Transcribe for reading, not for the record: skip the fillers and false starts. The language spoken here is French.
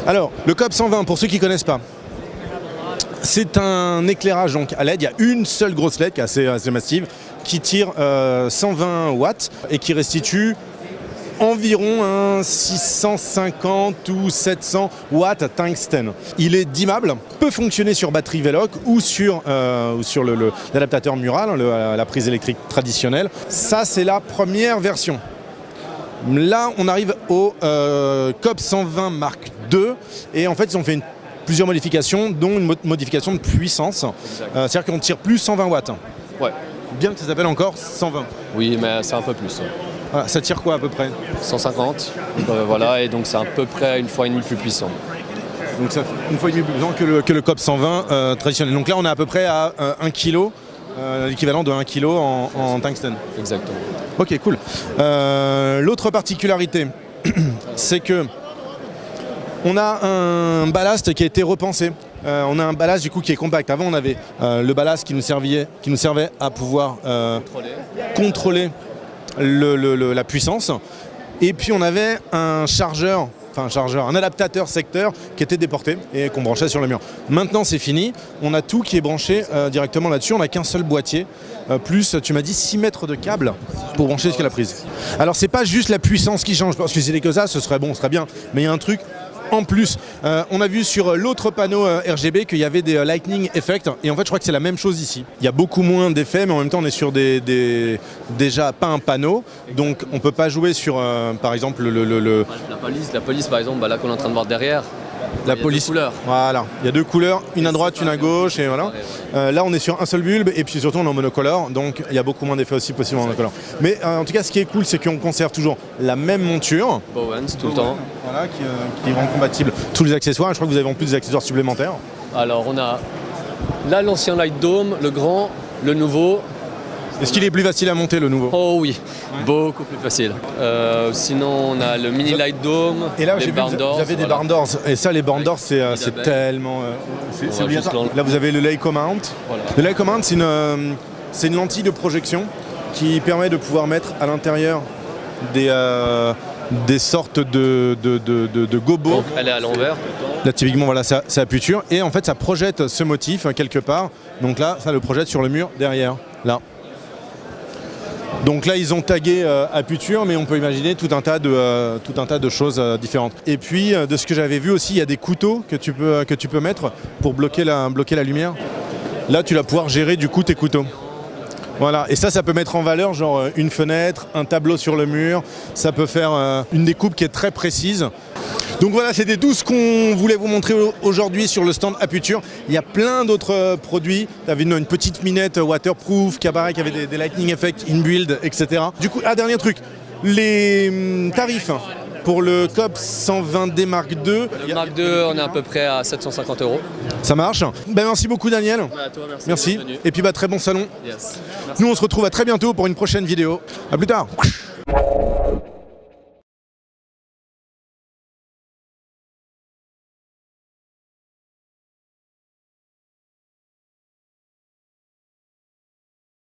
Alors, le COP 120, pour ceux qui ne connaissent pas, c'est un éclairage donc, à LED. Il y a une seule grosse LED qui est assez massive, qui tire 120 watts et qui restitue environ un 650 ou 700 watts à tungstène. Il est dimmable, peut fonctionner sur batterie Veloc ou sur l'adaptateur mural, la prise électrique traditionnelle. Ça, c'est la première version. Là, on arrive au COP 120 Mark II et en fait, ils ont fait plusieurs modifications, dont une modification de puissance. C'est-à-dire qu'on tire plus 120 watts. Ouais. Bien que ça s'appelle encore 120. Oui, mais c'est un peu plus. Voilà, ça tire quoi à peu près? 150, voilà, et donc c'est à peu près 1,5 fois plus puissant. Donc ça fait 1,5 fois plus puissant que le COP 120 traditionnel. Donc là, on est à peu près à 1 kg, l'équivalent de 1 kg en tungstène. Exactement. Ok, cool. L'autre particularité, c'est que on a un ballast qui a été repensé. On a un ballast du coup qui est compact. Avant, on avait le ballast qui nous servait à pouvoir contrôler la puissance. Et puis on avait un adaptateur secteur qui était déporté et qu'on branchait sur le mur. Maintenant c'est fini, on a tout qui est branché directement là-dessus, on n'a qu'un seul boîtier, plus tu m'as dit 6 mètres de câble pour brancher jusqu'à la prise. Alors c'est pas juste la puissance qui change, parce que si c'était que ça, ce serait bon, ce serait bien, mais il y a un truc en plus. On a vu sur l'autre panneau RGB qu'il y avait des lightning effects et en fait je crois que c'est la même chose ici. Il y a beaucoup moins d'effets mais en même temps on est sur déjà pas un panneau, donc on peut pas jouer sur par exemple La police par exemple, là qu'on est en train de voir derrière. La police, couleurs. Voilà, il y a 2 couleurs, une à droite, une à gauche, et voilà. Là, on est sur un seul bulbe, et puis surtout, on est en monocolore, donc il y a beaucoup moins d'effets aussi possibles en monocolore. Mais en tout cas, ce qui est cool, c'est qu'on conserve toujours la même monture. Bowens, tout le temps. Voilà, qui rend compatible tous les accessoires. Je crois que vous avez en plus des accessoires supplémentaires. Alors, on a là l'ancien Light Dome, le grand, le nouveau. Est-ce qu'il est plus facile à monter, le nouveau? Oh oui, beaucoup plus facile. Sinon, on a le mini Light Dome, et là, les barn doors. Vous avez des barn doors. Et ça, les barn doors, c'est tellement... c'est obligatoire. Là, vous avez le Leica Mount. Voilà. Le Leica Mount, c'est une lentille de projection qui permet de pouvoir mettre à l'intérieur des sortes de gobos. Donc, elle est à l'envers. Là, typiquement, voilà, ça appuie sur. Et en fait, ça projette ce motif quelque part. Donc là, ça le projette sur le mur derrière. Là. Donc là, ils ont tagué Aputure, mais on peut imaginer tout un tas de choses différentes. Et puis, de ce que j'avais vu aussi, il y a des couteaux que tu peux mettre pour bloquer la lumière. Là, tu vas pouvoir gérer du coup tes couteaux. Voilà, et ça peut mettre en valeur genre une fenêtre, un tableau sur le mur. Ça peut faire une découpe qui est très précise. Donc voilà, c'était tout ce qu'on voulait vous montrer aujourd'hui sur le stand Aputure. Il y a plein d'autres produits. Tu avais une petite minette waterproof qui apparaît, qui avait des lightning effects inbuild, etc. Du coup, dernier truc, les tarifs pour le COP 120D Mark II. Le Mark II, on est à peu près à 750 €. Ça marche. Merci beaucoup Daniel. À toi, merci. Et puis très bon salon. Yes. Nous on se retrouve à très bientôt pour une prochaine vidéo. À plus tard.